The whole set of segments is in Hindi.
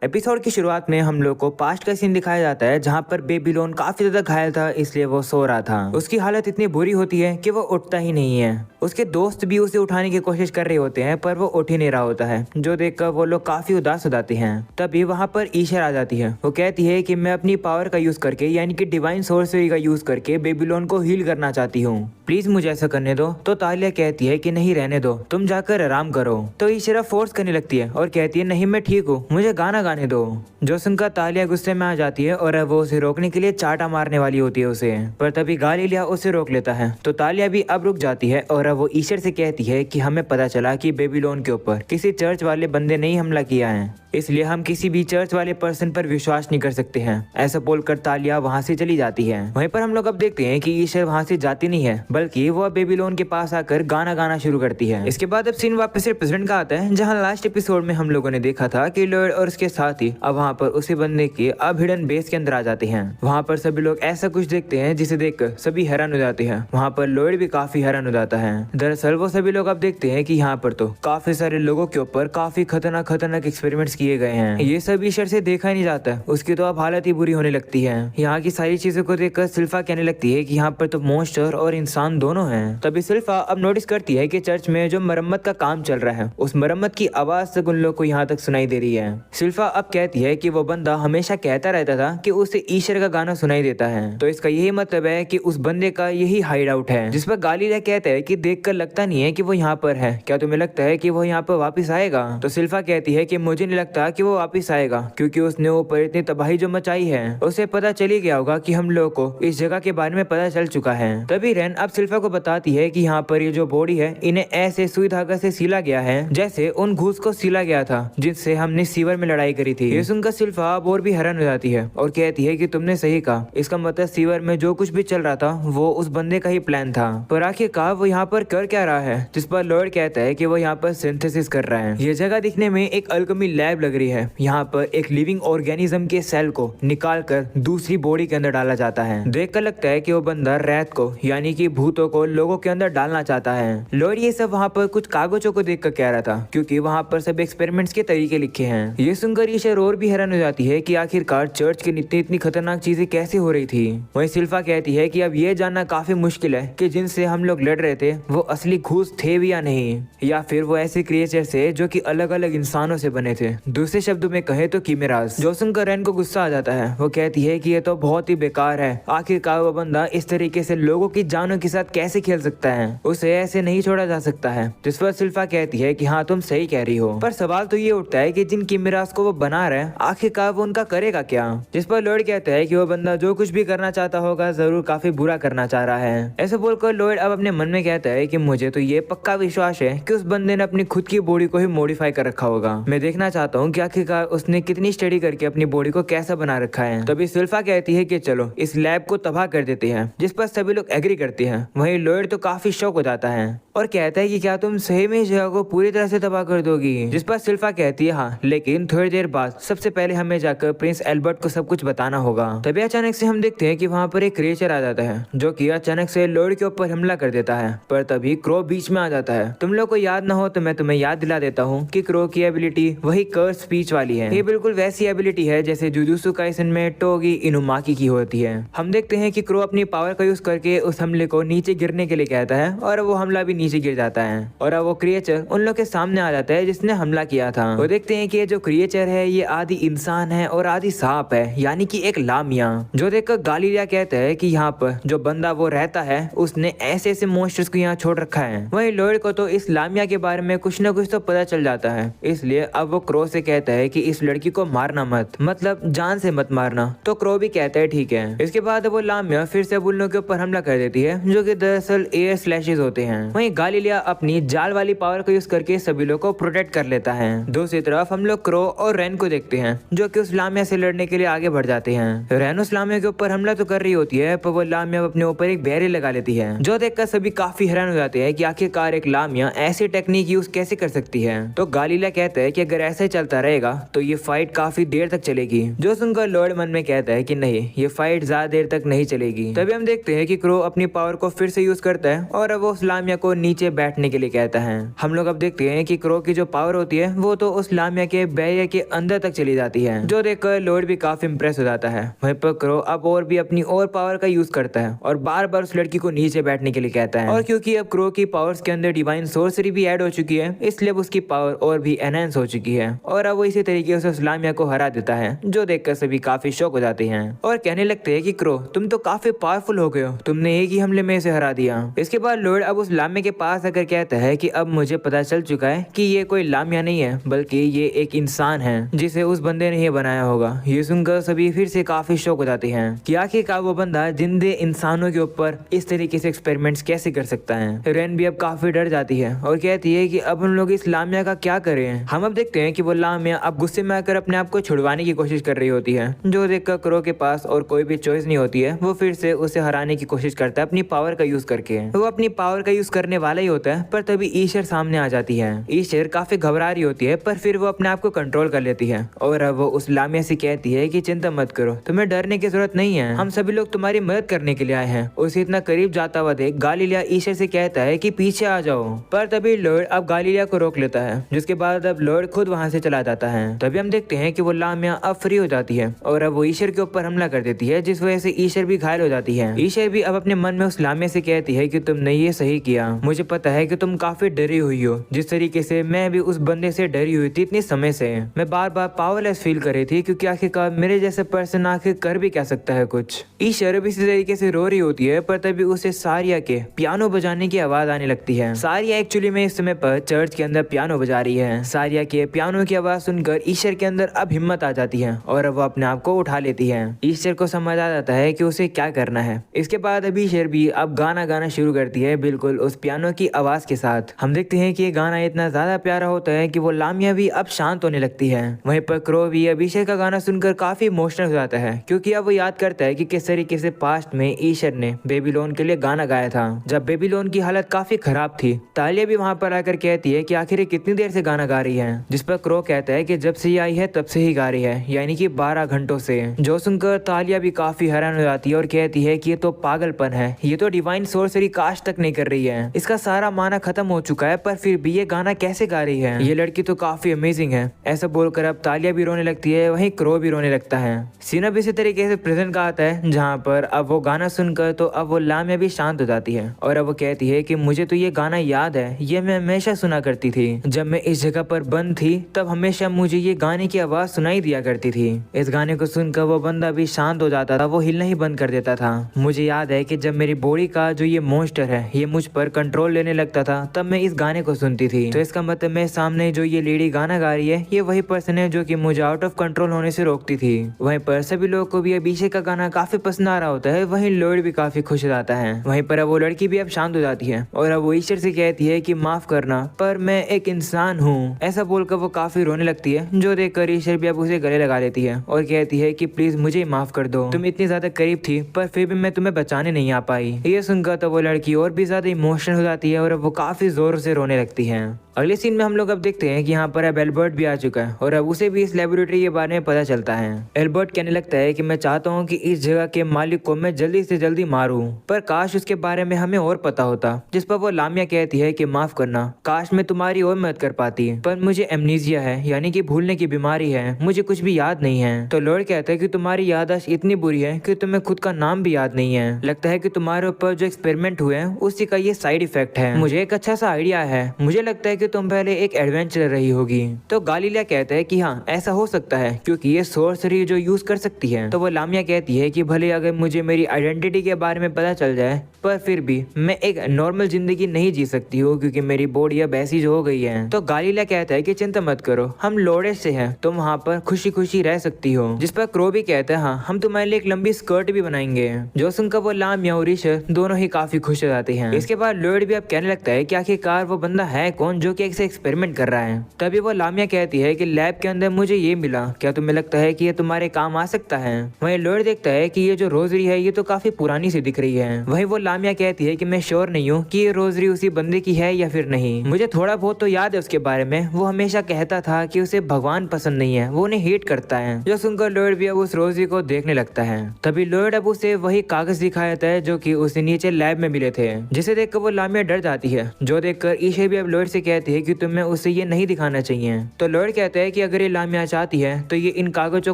एपिसोड की शुरुआत में हम लोग को पास्ट का सीन दिखाया जाता है जहाँ पर बेबीलोन काफी ज्यादा घायल था, इसलिए वो सो रहा था। उसकी हालत इतनी बुरी होती है कि वो उठता ही नहीं है। उसके दोस्त भी उसे उठाने की कोशिश कर रहे होते हैं पर वो उठ ही नहीं रहा होता है, जो देखकर वो लोग काफी उदास हो जाते हैं। तभी वहाँ पर ईशर आ जाती है। वो कहती है कि मैं अपनी पावर का यूज करके यानी कि डिवाइन सोर्सरी का यूज करके बेबीलोन को हील करना चाहती हूँ, प्लीज मुझे ऐसा करने दो। तो तालिया कहती है कि नहीं रहने दो, तुम जाकर आराम करो। तो ईशरा फोर्स करने लगती है और कहती है नहीं मैं ठीक हूँ, मुझे गाना गाने दो। जो सुनकर तालिया गुस्से में आ जाती है और वो उसे रोकने के लिए चाटा मारने वाली होती है उसे, पर तभी गालिलिया उसे रोक लेता है। तो तालिया भी अब रुक जाती है और वो ईशर से कहती है कि हमें पता चला कि बेबीलोन के ऊपर किसी चर्च वाले बंदे ने ही हमला किया है, इसलिए हम किसी भी चर्च वाले पर्सन पर विश्वास नहीं कर सकते हैं। ऐसा बोलकर तालिया वहाँ से चली जाती है। वहीं पर हम लोग अब देखते हैं कि ईशर वहाँ से जाती नहीं है, बल्कि वो बेबीलोन के पास आकर गाना गाना शुरू करती है। इसके बाद अब सीन वापस से प्रेजेंट का आता है, जहाँ लास्ट एपिसोड में हम लोगों ने देखा था कि लॉयड और उसके साथी अब वहाँ पर उसी बंदे के अब हिडन बेस के अंदर आ जाते हैं। वहाँ पर सभी लोग ऐसा कुछ देखते हैं जिसे देखकर सभी हैरान हो जाते हैं। वहाँ पर लॉयड भी काफी हैरान हो जाता है। दरअसल वो सभी लोग अब देखते हैं कि यहाँ पर तो काफी सारे लोगों के ऊपर काफी खतरनाक एक्सपेरिमेंट्स किए गए हैं। ये सब ईशर से देखा ही नहीं जाता, उसकी तो अब हालत ही बुरी होने लगती है। यहाँ की सारी चीजों को देखकर सिल्फा कहने लगती है कि यहाँ पर तो मॉन्स्टर और इंसान दोनों हैं। तभी सिल्फा अब नोटिस करती है कि चर्च में जो मरम्मत का काम चल रहा है उस मरम्मत की आवाज तक उन लोग को यहाँ तक सुनाई दे रही है। सिल्फा अब कहती है कि वो बंदा हमेशा कहता रहता था कि उसे ईशर का गाना सुनाई देता है, तो इसका यही मतलब है कि उस बंदे का यही हाइड आउट है। जिस पर गालिलिया कहता है कि देखकर लगता नहीं है कि वो यहाँ पर है, क्या तुम्हें लगता है कि वो यहाँ पर वापिस आएगा? तो सिल्फा कहती है कि मुझे नहीं लगता कि वो वापिस आएगा, क्योंकि उसने ऊपर इतनी तबाही जो मचाई है उसे पता चली गया होगा कि हम लोग को इस जगह के बारे में पता चल चुका है। तभी रेन अब सिल्फा को बताती है कि यहाँ पर ये जो बॉडी है इन्हें ऐसे सुई धागा से सीला गया है जैसे उन घूस को सीला गया था जिससे हमने सीवर में लड़ाई करी थी। ये सुनकर सिल्फा अब और भी हैरान हो जाती है और कहती है कि तुमने सही कहा, इसका मतलब सीवर में जो कुछ भी चल रहा था वो उस बंदे का ही प्लान था। पर आखिरकार वो यहाँ पर कर क्या रहा है? जिस पर लॉयड कहता है कि वो यहाँ पर सिंथेसिस कर रहा है। ये जगह दिखने में एक अल्केमी लैब लग रही है। यहाँ पर एक लिविंग ऑर्गेनिज्म के सेल को निकालकर दूसरी बॉडी के अंदर डाला जाता है। देखकर लगता है कि वो बंदा रैत को यानी कि भूतों को लोगों के अंदर डालना चाहता है। लॉयड ये सब वहाँ पर कुछ कागजों को देखकर कह रहा था, क्योंकि वहाँ पर सब एक्सपेरिमेंट्स के तरीके लिखे हैं। ये सुनकर ईशर और भी हैरान हो जाती है कि आखिरकार चर्च के इतनी खतरनाक चीजें कैसे हो रही थी। वहीं सिल्फा कहती है कि अब ये जानना काफी मुश्किल है कि जिनसे हम लोग लड़ रहे थे वो असली घूस थे भी या नहीं, या फिर वो ऐसे क्रिएचर थे जो कि अलग अलग इंसानों से बने थे। दूसरे शब्दों में कहे तो कीमेरास। जो सुनकर रेन को गुस्सा आ जाता है। वो कहती है कि ये तो बहुत ही बेकार है, आखिरकार वो बंदा इस तरीके से लोगों की जानों के साथ कैसे खेल सकता है, उसे ऐसे नहीं छोड़ा जा सकता है। जिस पर सिल्फा कहती है कि हाँ तुम सही कह रही हो, पर सवाल तो ये उठता है कि जिन कीमेरास को वो बना रहा है आखिरकार वो उनका करेगा क्या? जिस पर लॉयड कहता है कि वो बंदा जो कुछ भी करना चाहता होगा जरूर काफी बुरा करना चाह रहा है। ऐसे बोलकर लॉयड अब अपने मन में कहता है कि मुझे तो ये पक्का विश्वास है कि उस बंदे ने अपनी खुद की बॉडी को ही मॉडिफाई कर रखा होगा। मैं देखना चाहता हूँ कि आखिरकार उसने कितनी स्टडी करके अपनी बॉडी को कैसा बना रखा है। तभी सिल्फा कहती है कि चलो इस लैब को तबाह कर देते हैं, जिस पर सभी लोग एग्री करते हैं। वहीं लॉयड तो काफी शौक हो जाता है और कहता है कि क्या तुम सही में इस जगह को पूरी तरह से तबाह कर दोगी? जिस पर सिल्फा कहती है हाँ, लेकिन थोड़ी देर बाद सबसे पहले हमें जाकर प्रिंस एल्बर्ट को सब कुछ बताना होगा। तभी अचानक से हम देखते हैं कि वहाँ पर एक क्रिएचर आ जाता है जो कि अचानक से लॉयड के ऊपर हमला कर देता है। पर तभी क्रो बीच में आ जाता है। तुम लोग को याद ना हो तो मैं तुम्हें याद दिला देता हूँ कि क्रो की एबिलिटी वही कर्स स्पीच वाली है। ये बिल्कुल वैसी एबिलिटी है जैसे जुजुत्सु काइसेन में टोगी इनुमाकी की होती है। हम देखते हैं कि क्रो अपनी पावर का यूज करके उस हमले को नीचे गिरने के लिए कहता है और वो हमला भी नीचे गिर जाता है और अब वो क्रिएचर उन लोग के सामने आ जाता है जिसने हमला किया था। वो देखते हैं कि ये जो क्रिएचर है ये आधी इंसान है और आधी सांप है, यानी कि एक लामिया। जो देखकर गालिलिया कहता है कि यहाँ पर जो बंदा वो रहता है उसने ऐसे ऐसे मॉन्स्टर्स को यहाँ छोड़ रखा है। वहीं लॉयड को तो इस लामिया के बारे में कुछ न कुछ तो पता चल जाता है, इसलिए अब वो क्रो से कहता है कि इस लड़की को मारना मत, मतलब जान से मत मारना। तो क्रो भी कहता है ठीक है। इसके बाद वो लामिया फिर से उन लोगों के ऊपर हमला कर देती है जो कि दरअसल एयर स्लैशेस होते हैं। वहीं गालिलिया अपनी जाल वाली पावर का यूज करके सभी लोग को प्रोटेक्ट कर लेता है। दूसरी तरफ हम लोग क्रो और रेन को देखते हैं जो कि उस लामिया से लड़ने के लिए आगे बढ़ जाते हैं। रेन उस लामिया के ऊपर हमला तो कर रही होती है पर वो लामिया अपने ऊपर एक बैरियर लगा लेती है, जो देखकर सभी काफी हैरान हो जाते हैं कि आखिरकार एक लामिया ऐसी टेक्निक यूज कैसे कर सकती है। तो गालिलिया कहता है कि अगर ऐसे चलता चलता रहेगा तो ये फाइट काफी देर तक चलेगी। जो सुनकर लॉर्ड मन में कहता है कि नहीं, ये फाइट ज्यादा देर तक नहीं चलेगी। तभी हम देखते हैं कि क्रो अपनी पावर को फिर से यूज करता है और अब वो उस लामिया को नीचे बैठने के लिए कहता है। हम लोग अब देखते हैं कि क्रो की जो पावर होती है वो तो उस लामिया के बैरियर के अंदर तक चली जाती है, जो देखकर लॉर्ड भी काफी इंप्रेस हो जाता है। वहीं पर क्रो अब और भी अपनी और पावर का यूज करता है और बार बार उस लड़की को नीचे बैठने के लिए कहता है। और क्योंकि अब क्रो की पावर्स के अंदर डिवाइन सोर्सरी भी ऐड हो चुकी है, इसलिए अब उसकी पावर और भी एनहांस हो चुकी है और अब वो इसी तरीके से उस लामिया को हरा देता है, जो देखकर सभी काफी शॉक हो जाते हैं और कहने लगते हैं कि क्रो, तुम तो काफी पावरफुल हो गए हो, तुमने एक ही हमले में इसे हरा दिया। इसके बाद लॉर्ड अब उस लामिया के पास आकर कहता है कि अब मुझे पता चल चुका है कि ये कोई लामिया नहीं है, बल्कि ये एक इंसान है जिसे उस बंदे ने ही बनाया होगा। ये सुनकर सभी फिर से काफी शॉक हो जाते हैं कि आखिरकार वो बंदा जिंदे इंसानों के ऊपर इस तरीके से एक्सपेरिमेंट्स कैसे कर सकता है। रेन भी अब काफी डर जाती है और कहती है कि अब हम लोग इस लामिया का क्या करें। हम अब देखते हैं कि वो लामिया अब गुस्से में आकर अपने आप को छुड़वाने की कोशिश कर रही होती है, जो देखकर क्रो के पास और कोई भी चॉइस नहीं होती है। वो फिर से उसे हराने की कोशिश करता है अपनी पावर का यूज करके। वो अपनी पावर का यूज करने वाला ही होता है, पर तभी ईशर सामने आ जाती है। ईशर काफी घबरा रही होती है, पर फिर वो अपने आप को कंट्रोल कर लेती है और अब वो उस लामिया से कहती है कि चिंता मत करो, तुम्हें डरने की जरूरत नहीं है, हम सभी लोग तुम्हारी मदद करने के लिए आए हैं। उसे इतना करीब जाता हुआ देख गालिलिया ईशर से कहता है कि पीछे आ जाओ, पर तभी लॉर्ड अब गालिलिया को रोक लेता है, जिसके बाद अब लॉर्ड खुद वहां से चला जाता है। तभी हम देखते हैं कि वो लामिया अब फ्री हो जाती है और अब वो ईशर के ऊपर हमला कर देती है, जिस वजह से ईशर भी घायल हो जाती है। ईशर भी अब अपने मन में उस लामिया से कहती है कि तुमने ये सही किया, मुझे पता है कि तुम काफी डरी हुई हो, जिस तरीके से मैं भी उस बंदे से डरी हुई थी इतने समय से। मैं बार बार पावरलेस फील कर रही थी, क्योंकि आखिरकार मेरे जैसे पर्सन आखिर कर भी क्या सकता है कुछ। ईशर भी इसी तरीके से रो रही होती है, पर तभी उसे सारिया के पियानो बजाने की आवाज आने लगती है। सारिया एक्चुअली में इस समय पर चर्च के अंदर पियानो बजा रही है। सारिया के पियानो की आवाज सुनकर ईशर के अंदर अब हिम्मत आ जाती है और अब वो अपने आप को उठा लेती है। ईशर को समझ आ जाता है कि उसे क्या करना है। इसके बाद अब ईशर भी अब गाना गाना शुरू करती है, बिल्कुल उस पियानो की आवाज के साथ। हम देखते हैं कि ये गाना इतना ज्यादा प्यारा होता है कि वो लामिया भी अब शांत होने लगती है। वहीं पर क्रो भी अब ईशर का गाना सुनकर काफी इमोशनल हो जाता है, क्योंकि अब वो याद करता है कि किस तरीके से पास्ट में ईशर ने बेबीलोन के लिए गाना गाया था, जब बेबीलोन की हालत काफी खराब थी। तालिया भी वहां पर आकर कहती है कि आखिर कितनी देर से गाना गा रही है, जिस पर क्रो कहता है कि जब से ये आई है तब से ही गा रही है, यानी कि 12 घंटों से। जो सुनकर तालिया भी काफी हैरान हो जाती है और कहती है कि ये तो पागलपन है, ये तो डिवाइन सोर्सरी कास्ट तक नहीं कर रही है, इसका सारा माना खत्म हो चुका है, पर फिर भी ये गाना कैसे गा रही है, ये लड़की तो काफी अमेजिंग है। ऐसा बोलकर अब तालिया भी रोने लगती है, वहीं क्रो भी रोने लगता है। सीन अब इसी तरीके से प्रेजेंट का आता है, जहाँ पर अब वो गाना सुनकर तो अब वो लामिया भी शांत हो जाती है और अब वो कहती है कि मुझे तो ये गाना याद है, ये मैं हमेशा सुना करती थी, जब मैं इस जगह पर बंद थी तब हमेशा मुझे ये गाने की आवाज सुनाई दिया करती थी। इस गाने को सुनकर वो बंदा भी शांत हो जाता था, वो हिलना ही बंद कर देता था। मुझे याद है कि जब मेरी बॉडी का जो ये मॉन्स्टर है ये मुझ पर कंट्रोल लेने लगता था, तब मैं इस गाने को सुनती थी। तो इसका मतलब मैं सामने जो ये लेडी गाना गा रही है, ये वही पर्सन है जो कि मुझे आउट ऑफ कंट्रोल होने से रोकती थी। वहीं पर सभी लोगों को भी अभिषेक का गाना काफी पसंद आ रहा होता है, वहीं लॉर्ड भी काफी खुश हो जाता है। वहीं पर अब वो लड़की भी अब शांत हो जाती है और अब वो ईश्वर से कहती है कि माफ करना, पर मैं एक इंसान हूँ। ऐसा बोलकर वो काफी रोने लगती है, जो देखकर ईश्वर भी अब उसे गले लगा लेती है और कहती है कि प्लीज मुझे माफ कर दो, तुम इतनी ज्यादा करीब थी पर फिर भी मैं तुम्हें बचाने नहीं आ पाई। ये सुनकर तो वो लड़की और भी ज्यादा इमोशनल हो जाती है और अब वो काफी जोर से रोने लगती है। अगले सीन में हम लोग अब देखते हैं कि यहाँ पर अब एल्बर्ट भी आ चुका है और अब उसे भी इस लेबोरेटरी के बारे में पता चलता है। एल्बर्ट कहने लगता है कि मैं चाहता हूँ कि इस जगह के मालिक को मैं जल्दी से जल्दी मारूं, पर काश उसके बारे में हमें और पता होता। जिस पर वो लामिया कहती है कि माफ करना, काश मैं तुम्हारी और मदद कर पाती, पर मुझे एमनीजिया है, यानी कि भूलने की बीमारी है, मुझे कुछ भी याद नहीं है। तो लॉर्ड कहता है कि तुम्हारी याददाश्त इतनी बुरी है कि तुम्हें खुद का नाम भी याद नहीं है। लगता है कि तुम्हारे ऊपर जो एक्सपेरिमेंट हुए हैं उसी का ये साइड इफेक्ट है। मुझे एक अच्छा सा आइडिया है, मुझे लगता है कि तुम पहले एक एडवेंचर रही होगी। तो गालिलिया कहता है कि हाँ ऐसा हो सकता है, क्योंकि ये सोर्सरी जो यूज कर सकती है। तो वो लामिया कहती है कि भले अगर मुझे मेरी आइडेंटिटी के बारे में पता चल जाए, पर फिर भी मैं एक नॉर्मल जिंदगी नहीं जी सकती हूँ, क्योंकि मेरी बॉडी अब ऐसी जो हो गई है। तो गालिलिया कहता है कि चिंता मत करो, हम लोडेस से हैं, तुम वहाँ पर खुशी खुशी रह सकती हो। जिस पर क्रो भी कहता है हाँ हम तुम्हारे लिए एक लंबी स्कर्ट भी बनाएंगे। जो सुनकर वो लामिया और ईशर दोनों ही काफी खुश हो जाते हैं। इसके बाद लॉर्ड भी अब कहने लगता है कि आखिरकार वो बंदा है कौन जो जो कि एक से एक्सपेरिमेंट कर रहा है। तभी वो लामिया कहती है कि लैब के अंदर मुझे ये मिला, क्या तुम्हें लगता है कि ये तुम्हारे काम आ सकता है? वहीं लॉयड देखता है कि ये जो रोजरी है ये तो काफी पुरानी सी दिख रही है। वहीं वो लामिया कहती है कि मैं श्योर नहीं हूँ कि ये रोजरी उसी बंदे की है या फिर नहीं। मुझे थोड़ा बहुत तो याद है उसके बारे में, वो हमेशा कहता था कि उसे भगवान पसंद नहीं है, वो उन्हें हेट करता है। जो सुनकर लॉयड भी अब उस रोजरी को देखने लगता है। तभी लॉयड अब उसे वही कागज दिखाता है जो कि उसे नीचे लैब में मिले थे, जिसे देखकर वो लामिया डर जाती है। जो देखकर ईशा भी अब लॉयड से कहती है कि तुम्हें उसे ये नहीं दिखाना चाहिए। तो लॉयड कहता है कि अगर ये लामिया चाहती है तो ये इन कागजों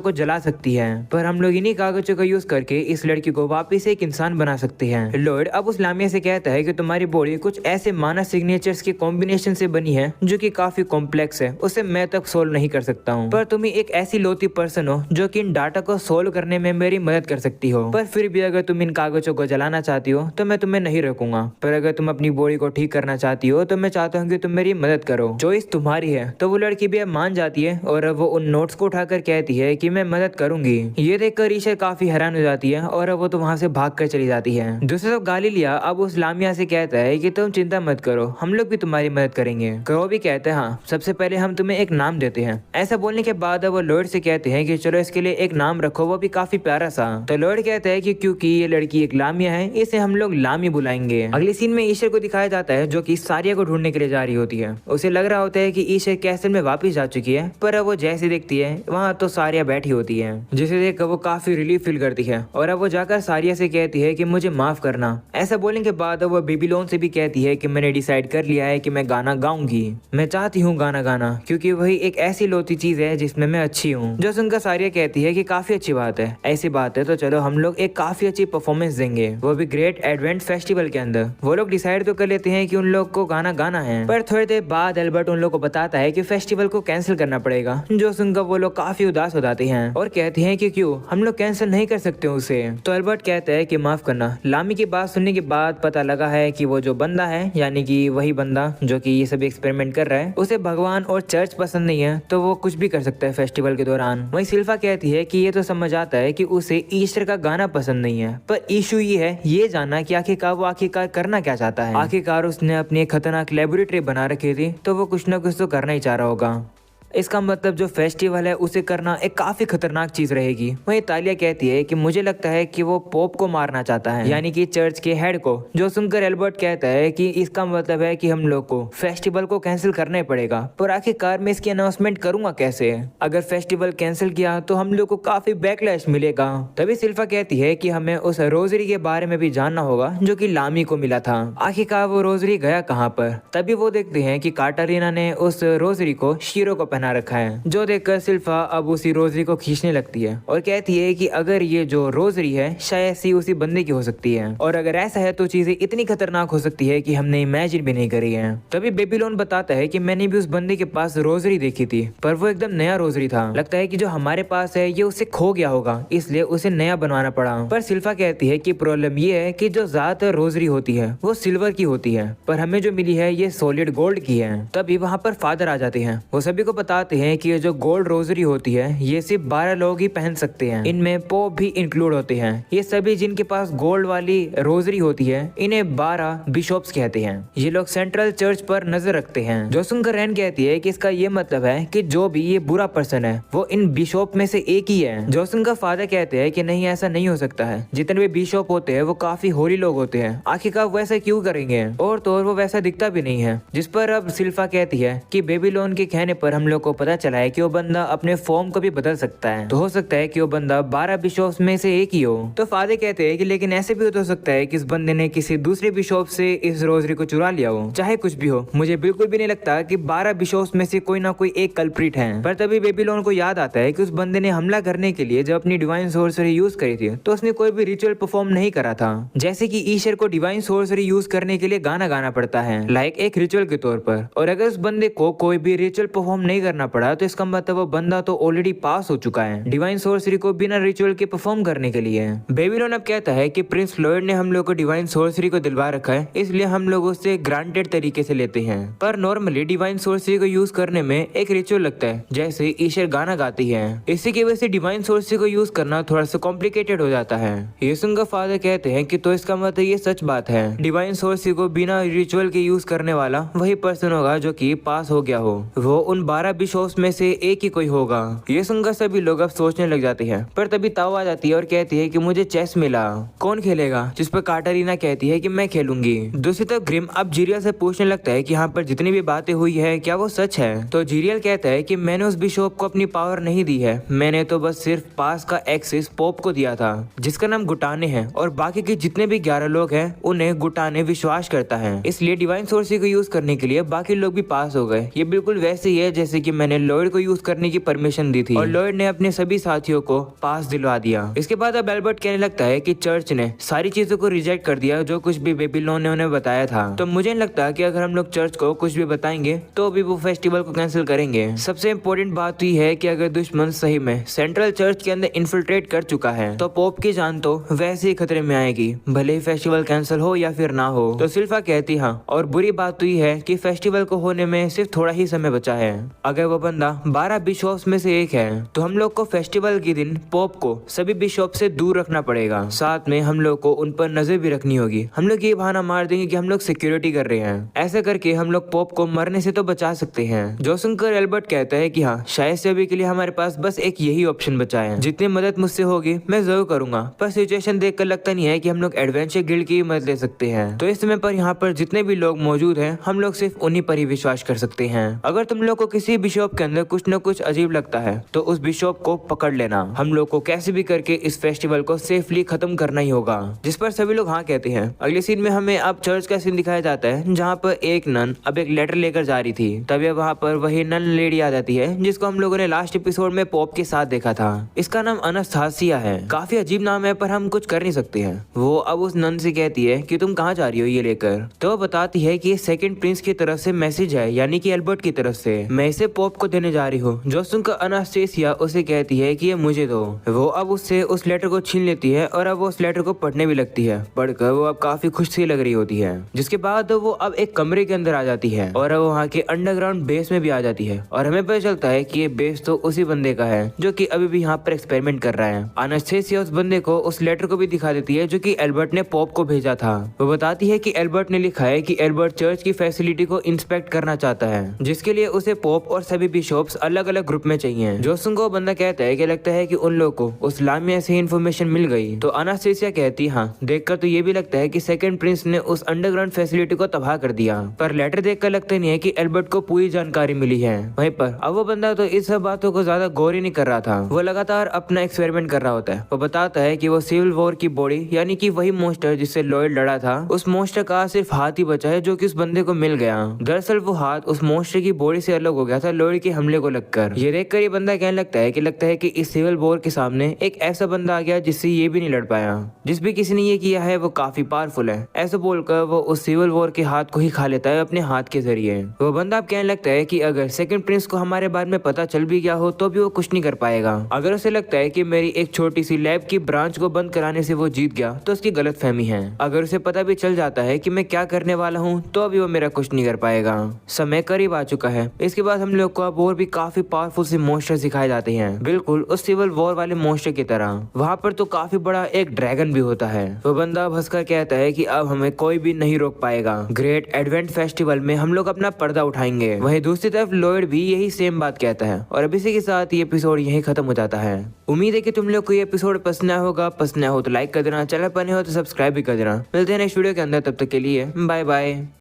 को जला सकती है, पर हम लोग इन्हीं कागजों का यूज करके इस लड़की को वापस एक इंसान बना सकते हैं। लॉयड अब उस लामिया से कहता है कि तुम्हारी बॉडी कुछ ऐसे मानव सिग्नेचर्स के कॉम्बिनेशन से बनी है जो कि काफी कॉम्प्लेक्स है, उसे मैं तक सोल्व नहीं कर सकता हूँ, पर तुम एक ऐसी लोती पर्सन हो जो कि इन डाटा को सोल्व करने में मेरी मदद कर सकती हो। पर फिर भी अगर तुम इन कागजों को जलाना चाहती हो तो मैं तुम्हें नहीं रोकूंगा, पर अगर तुम अपनी बॉडी को ठीक करना चाहती हो तो मैं चाहता हूँ कि तुम मेरी मदद करो। चॉइस तुम्हारी है। तो वो लड़की भी अब मान जाती है और अब वो उन नोट्स को उठाकर कहती है कि मैं मदद करूंगी। ये देखकर ईशा काफी हैरान हो जाती है और अब वो तो वहाँ से भाग कर चली जाती है। दूसरी तरफ गालिलिया अब उस लामिया से कहता है कि तुम चिंता मत करो, हम लोग भी तुम्हारी मदद करेंगे। क्रो भी कहते हैं हाँ, सबसे पहले हम तुम्हें एक नाम देते हैं। ऐसा बोलने के बाद वो लॉयड से कहते हैं कि चलो इसके लिए एक नाम रखो, वो भी काफी प्यारा सा। तो लॉयड कहता है कि क्योंकि ये लड़की एक लामिया है इसे हम लोग लामी बुलाएंगे। अगली सीन में ईशर को दिखाया जाता है जो कि सारिया को ढूंढने के लिए जा रही होती है। उसे लग रहा होता है कि ईशर कैसल में वापस जा चुकी है, पर अब वो जैसे देखती है वहाँ तो सारिया बैठी होती है, जिसे देखकर वो काफी रिलीफ फील करती है और अब वो जाकर सारिया से कहती है कि मुझे माफ करना। ऐसा बोलने के बाद वो बेबीलोन से भी कहती है कि मैंने डिसाइड कर लिया है कि मैं गाना गाऊंगी। मैं चाहती हूँ गाना गाना क्योंकि वही एक ऐसी लोती चीज है जिसमें मैं अच्छी हूँ। जो सुनकर सारिया कहती है कि काफी अच्छी बात है, ऐसी बात है तो चलो हम लोग एक काफी अच्छी परफॉर्मेंस देंगे, वो भी ग्रेट एडवेंट फेस्टिवल के अंदर। वो लोग डिसाइड तो कर लेते हैं कि उन लोग को गाना गाना है, पर थोड़ी देर बाद एल्बर्ट उन लोग को बताता है कि फेस्टिवल को कैंसिल करना पड़ेगा। जो सुनकर वो लोग काफी उदास हो जाते हैं और कहते हैं कि क्यों, हम लोग कैंसिल नहीं कर सकते उसे। तो एल्बर्ट कहता है कि माफ करना, लामी की बात सुनने के बाद पता लगा है कि वो जो बंदा है, यानी कि वही बंदा जो कि ये सब एक्सपेरिमेंट कर रहा है, उसे भगवान और चर्च पसंद नहीं है, तो वो कुछ भी कर सकता है फेस्टिवल के दौरान। वहीं सिल्फा कहती है कि ये तो समझ आता है कि उसे ईस्टर का गाना पसंद नहीं है, पर इशू ये है ये जानना कि आखिरकार वो आखिरकार करना क्या चाहता है। आखिरकार उसने अपनी एक खतरनाक लेबोरेटरी बना रखी थी, तो वो कुछ ना कुछ तो करना ही चाह रहा होगा। इसका मतलब जो फेस्टिवल है उसे करना एक काफी खतरनाक चीज रहेगी। वहीं तालिया कहती है कि मुझे लगता है कि वो पोप को मारना चाहता है, यानी कि चर्च के हेड को। जो सुनकर एल्बर्ट कहता है कि इसका मतलब है कि हम लोग को फेस्टिवल को कैंसिल करना ही पड़ेगा, पर आखिरकार मैं इसकी अनाउंसमेंट करूंगा कैसे? अगर फेस्टिवल कैंसिल किया तो हम लोग को काफी बैकलैश मिलेगा। तभी सिल्फा कहती है कि हमें उस रोजरी के बारे में भी जानना होगा जो कि लामी को मिला था। आखिरकार वो रोजरी गया कहाँ पर? तभी वो देखते हैं कि काटरीना ने उस रोजरी को शीरो को पहना रखा है। जो देखकर सिल्फा अब उसी रोजरी को खींचने लगती है और कहती है कि अगर ये जो रोजरी है शायद सी उसी बंदे की हो सकती है, और अगर ऐसा है तो चीजें इतनी खतरनाक हो सकती है कि हमने इमेजिन भी नहीं करी है। तभी बेबीलोन बताता है कि मैंने भी उस बंदे के पास रोजरी देखी थी, पर वो एकदम नया रोजरी था। लगता है कि जो हमारे पास है ये उससे खो गया होगा, इसलिए उसे नया बनवाना पड़ा। पर सिल्फा कहती है कि प्रॉब्लम ये है कि जो ज्यादातर रोजरी होती है वो सिल्वर की होती है, पर हमें जो मिली है ये सॉलिड गोल्ड की है। तभी वहाँ पर फादर आ जाते हैं। वो सभी को बताते हैं कि ये जो गोल्ड रोजरी होती है ये सिर्फ 12 लोग ही पहन सकते हैं, इनमें पोप भी इंक्लूड होते हैं। ये सभी जिनके पास गोल्ड वाली रोजरी होती है इन्हें 12 बिशॉप्स कहते हैं। ये लोग सेंट्रल चर्च पर नजर रखते हैं। जो सुनकर रैन कहती है कि इसका ये मतलब है कि जो भी ये बुरा पर्सन है वो इन बिशॉप में से एक ही है। जोसन का फादर कहते हैं कि नहीं, ऐसा नहीं हो सकता है, जितने भी बिशॉप होते हैं वो काफी होली लोग होते हैं, आखिरकार वैसा क्यों करेंगे? और तो और वो वैसा दिखता भी नहीं है। जिस पर अब सिल्फा कहती है कि बेबीलोन के कहने पर हम लोग को पता चला है कि वो बंदा अपने फॉर्म को भी बदल सकता है, तो हो सकता है कि वो बंदा 12 बिशॉप्स में से एक ही हो। तो फादर कहते हैं कि लेकिन ऐसे भी हो सकता है कि इस बंदे ने किसी दूसरे बिशॉप से इस रोजरी को चुरा लिया हो। चाहे कुछ भी हो, मुझे बिल्कुल भी नहीं लगता कि 12 बिशॉप्स में से कोई ना कोई एक कल्प्रिट है। पर तभी बेबीलोन को याद आता है कि उस बंदे ने हमला करने के लिए जब अपनी डिवाइन सोर्सरी यूज करी थी तो उसने कोई भी रिचुअल परफॉर्म नहीं करा था, जैसे कि ईशर को डिवाइन सोर्सरी यूज करने के लिए गाना गाना पड़ता है, लाइक एक रिचुअल के तौर पर। और अगर उस बंदे को कोई भी रिचुअल परफॉर्म नहीं करना पड़ा तो इसका मतलब वो बंदा तो ऑलरेडी पास हो चुका है डिवाइन सोर्सरी को बिना रिचुअल के परफॉर्म करने के लिए। बेबीलोन अब कहता है कि प्रिंस लॉयड ने हम लोग को डिवाइन सोर्सरी को दिलवा रखा है, इसलिए हम लोग उससे ग्रांटेड तरीके से लेते हैं। पर नॉर्मली डिवाइन सोर्सरी को यूज करने में एक रिचुअल लगता है, जैसे ईशर गाना गाती है। इसी की वजह से डिवाइन सोर्सरी को यूज करना थोड़ा सा कॉम्प्लिकेटेड हो जाता है। येसुन का फादर कहते हैं कि तो इसका मतलब ये सच बात है, डिवाइन सोर्सरी को बिना रिचुअल के यूज करने वाला वही पर्सन होगा जो कि पास हो गया हो, वो उन 12 बिशॉप्स में से एक ही कोई होगा। ये सुनकर सभी लोग अब सोचने लग जाते हैं। पर तभी ताओ आ जाती है और कहती है कि मुझे चेस मिला, कौन खेलेगा? जिस पर काटरीना कहती है कि मैं खेलूंगी। दूसरी तरफ ग्रिम अब जीरियल से पूछने लगता है कि यहाँ पर जितनी भी बातें हुई है क्या वो सच है? तो जीरियल कहता है कि मैंने उस बिशॉप को अपनी पावर नहीं दी है, मैंने तो बस सिर्फ पास का एक्सेस पोप को दिया था जिसका नाम गुटाने है, और बाकी के जितने भी 11 लोग हैं उन्हें गुटाने विश्वास करता है, इसलिए डिवाइन सोर्सरी को यूज करने के लिए बाकी लोग भी पास हो गए। ये बिल्कुल वैसे ही है जैसे कि मैंने लॉयड को यूज करने की परमिशन दी थी और लॉयड ने अपने सभी साथियों को पास दिलवा दिया। इसके बाद अब एल्बर्ट कहने लगता है कि चर्च ने सारी चीजों को रिजेक्ट कर दिया जो कुछ भी बेबीलोन ने उन्हें बताया था। तो मुझे नहीं लगता कि अगर हम लोग चर्च को कुछ भी बताएंगे तो भी वो फेस्टिवल को कैंसिल करेंगे। सबसे इम्पोर्टेंट बात ये है कि अगर दुश्मन सही में सेंट्रल चर्च के अंदर इन्फिल्ट्रेट कर चुका है तो पोप की जान तो वैसे ही खतरे में आएगी, भले ही फेस्टिवल कैंसिल हो या फिर ना हो। तो सिल्फा कहती हाँ, और बुरी बात तो ये है कि फेस्टिवल को होने में सिर्फ थोड़ा ही समय बचा है। अगर वो बंदा 12 बिशॉप्स में से एक है तो हम लोग को फेस्टिवल के दिन पोप को सभी बिशॉप से दूर रखना पड़ेगा, साथ में हम लोग को उन पर नजर भी रखनी होगी। हम लोग ये बहाना मार देंगे कि हम लोग सिक्योरिटी कर रहे हैं, ऐसा करके हम लोग पोप को मरने से तो बचा सकते हैं। जो सुनकर एल्बर्ट कहता है कि हाँ, शायद से अभी के लिए हमारे पास बस एक यही ऑप्शन बचा है, जितनी मदद मुझसे होगी मैं जरूर करूंगा, पर सिचुएशन देखकर लगता नहीं है कि हम लोग एडवेंचर गिल्ड की मदद ले सकते हैं। तो इस समय पर यहाँ पर जितने भी लोग मौजूद हैं हम लोग सिर्फ उन्हीं पर ही विश्वास कर सकते हैं। अगर तुम लोग को किसी बिशॉप के अंदर कुछ न कुछ अजीब लगता है तो उस बिशॉप को पकड़ लेना, हम लोग को कैसे भी करके इस फेस्टिवल को सेफली खत्म करना ही होगा। जिस पर सभी लोग हाँ कहते हैं। अगले सीन में हमें अब चर्च का सीन दिखाया जाता है जहाँ पर एक नन अब एक लेटर लेकर जा रही थी, तभी वहाँ पर वही नन लेडी आ जाती है जिसको हम लोगों ने लास्ट एपिसोड में पॉप के साथ देखा था। इसका नाम अनास्थासिया है, काफी अजीब नाम है पर हम कुछ कर नहीं सकते हैं। वो अब उस नन से कहती है कि तुम कहाँ जा रही हो ये लेकर, तो वो बताती है कि ये सेकंड प्रिंस की तरफ से मैसेज है, यानी कि एल्बर्ट की तरफ से, मैं इसे पॉप को देने जा रही हूँ। जो सुनकर अनास्थेसिया उसे कहती है कि ये मुझे दो। वो अब उससे उस लेटर को छीन लेती है और अब वो उस लेटर को पढ़ने भी लगती है। पढ़कर वो अब काफी खुश सी लग रही होती है, जिसके बाद वो अब एक कमरे के अंदर आ जाती है और अब वहाँ के अंडरग्राउंड बेस में भी आ जाती है और हमें पता चलता है कि ये बेस तो उसी बंदे का है जो कि अभी भी यहाँ पर एक्सपेरिमेंट कर रहा है। अनास्थेसिया उस बंदे को उस लेटर को भी दिखा देती है जो कि एल्बर्ट ने पॉप को भेजा था। वो बताती है कि एल्बर्ट ने लिखा है कि एल्बर्ट चर्च की फैसिलिटी को इंस्पेक्ट करना चाहता है, जिसके लिए उसे पोप और सभी बिशॉप्स अलग अलग ग्रुप में चाहिए। जोसुन को बंदा कहता है कि लगता है कि उन लोगों को उस लामिया से इन्फॉर्मेशन मिल गई। तो अनास्थेसिया कहती हाँ, देखकर तो ये भी लगता है कि सेकंड प्रिंस ने उस अंडरग्राउंड फैसिलिटी को तबाह कर दिया, पर लेटर देखकर लगता नहीं है कि एल्बर्ट को पूरी जानकारी मिली है। वहीं पर अब वो बंदा तो इस सब बातों को ज्यादा गौर ही नहीं कर रहा था, वो लगातार अपना एक्सपेरिमेंट कर रहा होता है। वो बताता है कि वो सिविल वॉर की बॉडी, यानी कि वही मोस्टर जिससे लॉयड लड़ा था, उस मोस्टर का सिर्फ हाथ ही बचा है जो कि उस बंदे को मिल गया। दरअसल वो हाथ उस मोस्टर की बॉडी से अलग हो गया था लॉयड के हमले को लगकर। ये देखकर ये बंदा कहने लगता है कि इस सिविल वॉर के सामने एक ऐसा बंदा आ गया जिससे ये भी नहीं लड़ पाया, जिस भी किसी ने ये किया है वो काफी पावरफुल है। ऐसा बोलकर वो उस सिविल वॉर के हाथ को ही खा लेता है अपने हाथ के जरिए। वो बंदा अब कहने लगता है कि अगर सेकंड प्रिंस को हमारे बारे में पता चल भी गया हो तो भी वो कुछ नहीं कर पाएगा। अगर उसे लगता है कि मेरी एक छोटी सी लैब की ब्रांच को बंद कराने से वो जीत गया तो उसकी गलतफहमी है। अगर उसे पता भी चल जाता है कि मैं क्या करने वाला हूँ तो अभी वो मेरा कुछ नहीं कर पाएगा। समय करीब आ चुका है। इसके बाद हम लोग को अब और भी काफी पावरफुल से मोस्टर दिखाए जाते हैं, बिल्कुल उस सिविल वॉर वाले मोस्टर की तरह। वहाँ पर तो काफी बड़ा एक ड्रैगन भी होता है। वो बंदा हंसकर कहता है कि अब हमें कोई भी नहीं रोक पाएगा, ग्रेट एडवेंट फेस्टिवल में हम लोग अपना पर्दा उठाएंगे। वहीं दूसरी तरफ लॉयड भी यही सेम बात कहता है और अब इसी के साथ ये एपिसोड यही खत्म हो जाता है। उम्मीद है कि तुम लोग को ये एपिसोड पसंद आया होगा। पसंद आया हो तो लाइक कर देना, चैनल पर नहीं हो तो सब्सक्राइब भी कर देना। मिलते हैं नेक्स्ट वीडियो के अंदर, तब तक के लिए बाय बाय।